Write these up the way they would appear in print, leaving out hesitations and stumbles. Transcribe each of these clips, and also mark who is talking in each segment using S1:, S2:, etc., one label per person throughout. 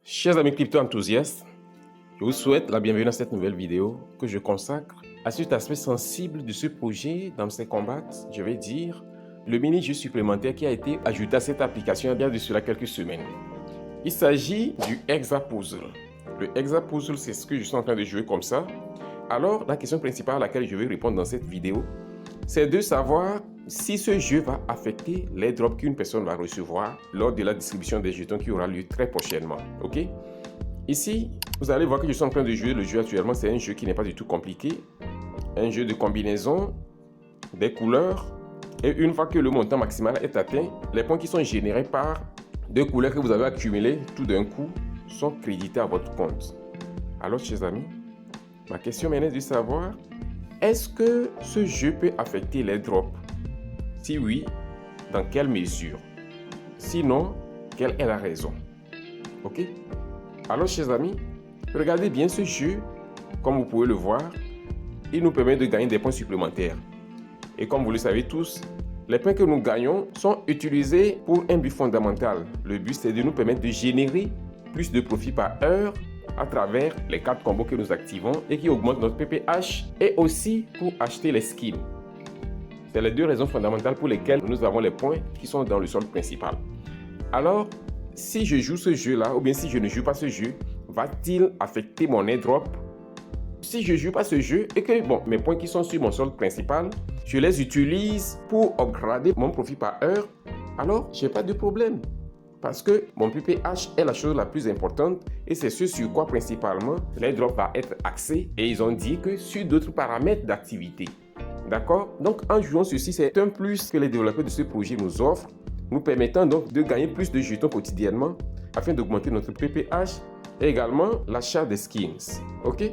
S1: Chers amis crypto-enthousiastes, je vous souhaite la bienvenue dans cette nouvelle vidéo que je consacre à cet aspect sensible de ce projet dans ces combats, je vais dire, le mini-jeu supplémentaire qui a été ajouté à cette application il y a bien de cela quelques semaines. Il s'agit du Hexapuzzle. Le Hexapuzzle, c'est ce que je suis en train de jouer comme ça. Alors, la question principale à laquelle je vais répondre dans cette vidéo, c'est de savoir si ce jeu va affecter les drops qu'une personne va recevoir lors de la distribution des jetons qui aura lieu très prochainement. Ok? Ici, vous allez voir que je suis en train de jouer le jeu actuellement. C'est un jeu qui n'est pas du tout compliqué. Un jeu de combinaison, des couleurs. Et une fois que le montant maximal est atteint, les points qui sont générés par deux couleurs que vous avez accumulées tout d'un coup sont crédités à votre compte. Alors, chers amis, ma question maintenant est de savoir, est-ce que ce jeu peut affecter les drops? Si oui, dans quelle mesure? Sinon, quelle est la raison? Ok? Alors, chers amis, regardez bien ce jeu. Comme vous pouvez le voir, il nous permet de gagner des points supplémentaires. Et comme vous le savez tous, les points que nous gagnons sont utilisés pour un but fondamental. Le but, c'est de nous permettre de générer plus de profit par heure à travers les cartes combos que nous activons et qui augmentent notre PPH et aussi pour acheter les skins. C'est les deux raisons fondamentales pour lesquelles nous avons les points qui sont dans le solde principal. Alors, si je joue ce jeu-là, ou bien si je ne joue pas ce jeu, va-t-il affecter mon airdrop? Si je ne joue pas ce jeu et que mes points qui sont sur mon solde principal, je les utilise pour upgrader mon profit par heure, alors je n'ai pas de problème. Parce que mon PPH est la chose la plus importante et c'est ce sur quoi principalement l'airdrop va être axé. Et ils ont dit que sur d'autres paramètres d'activité. D'accord? Donc en jouant ceci, c'est un plus que les développeurs de ce projet nous offrent, nous permettant donc de gagner plus de jetons quotidiennement afin d'augmenter notre PPH et également l'achat des skins. Ok?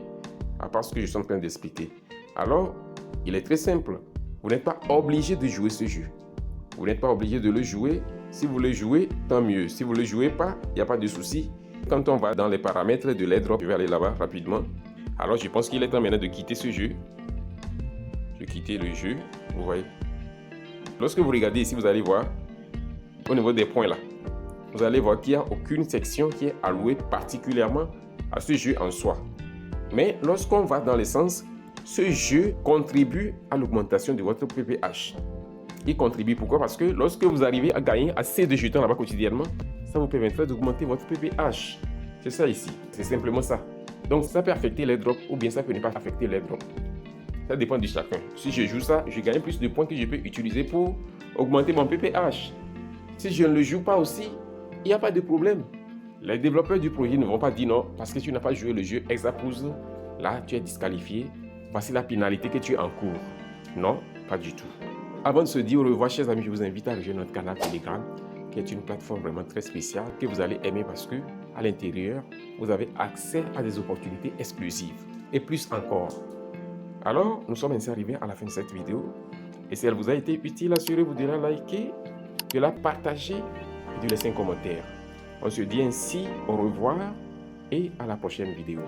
S1: À part ce que je suis en train d'expliquer. Alors, il est très simple. Vous n'êtes pas obligé de jouer ce jeu. Vous n'êtes pas obligé de le jouer. Si vous le jouez, tant mieux. Si vous ne le jouez pas, il n'y a pas de souci. Quand on va dans les paramètres de l'airdrop, je vais aller là-bas rapidement. Alors, je pense qu'il est temps maintenant de quitter ce jeu. Je vais quitter le jeu. Vous voyez. Lorsque vous regardez ici, vous allez voir au niveau des points là. Vous allez voir qu'il n'y a aucune section qui est allouée particulièrement à ce jeu en soi. Mais lorsqu'on va dans l'essence, ce jeu contribue à l'augmentation de votre PPH. Il contribue pourquoi? Parce que lorsque vous arrivez à gagner assez de jetons là-bas quotidiennement, ça vous permettra d'augmenter votre PPH. C'est ça ici, c'est simplement ça. Donc ça peut affecter les drops ou bien ça peut ne pas affecter les drops. Ça dépend de chacun. Si je joue ça, je gagne plus de points que je peux utiliser pour augmenter mon PPH. Si je ne le joue pas aussi, il n'y a pas de problème. Les développeurs du projet ne vont pas dire non, parce que tu n'as pas joué le jeu Hexapuzzle, là tu es disqualifié, voici la pénalité que tu encours. Non, pas du tout. Avant de se dire au revoir, chers amis, je vous invite à rejoindre notre canal Telegram, qui est une plateforme vraiment très spéciale, que vous allez aimer parce que à l'intérieur, vous avez accès à des opportunités exclusives, et plus encore. Alors, nous sommes ainsi arrivés à la fin de cette vidéo, et si elle vous a été utile, assurez-vous de la liker, de la partager et de laisser un commentaire. On se dit ainsi au revoir et à la prochaine vidéo.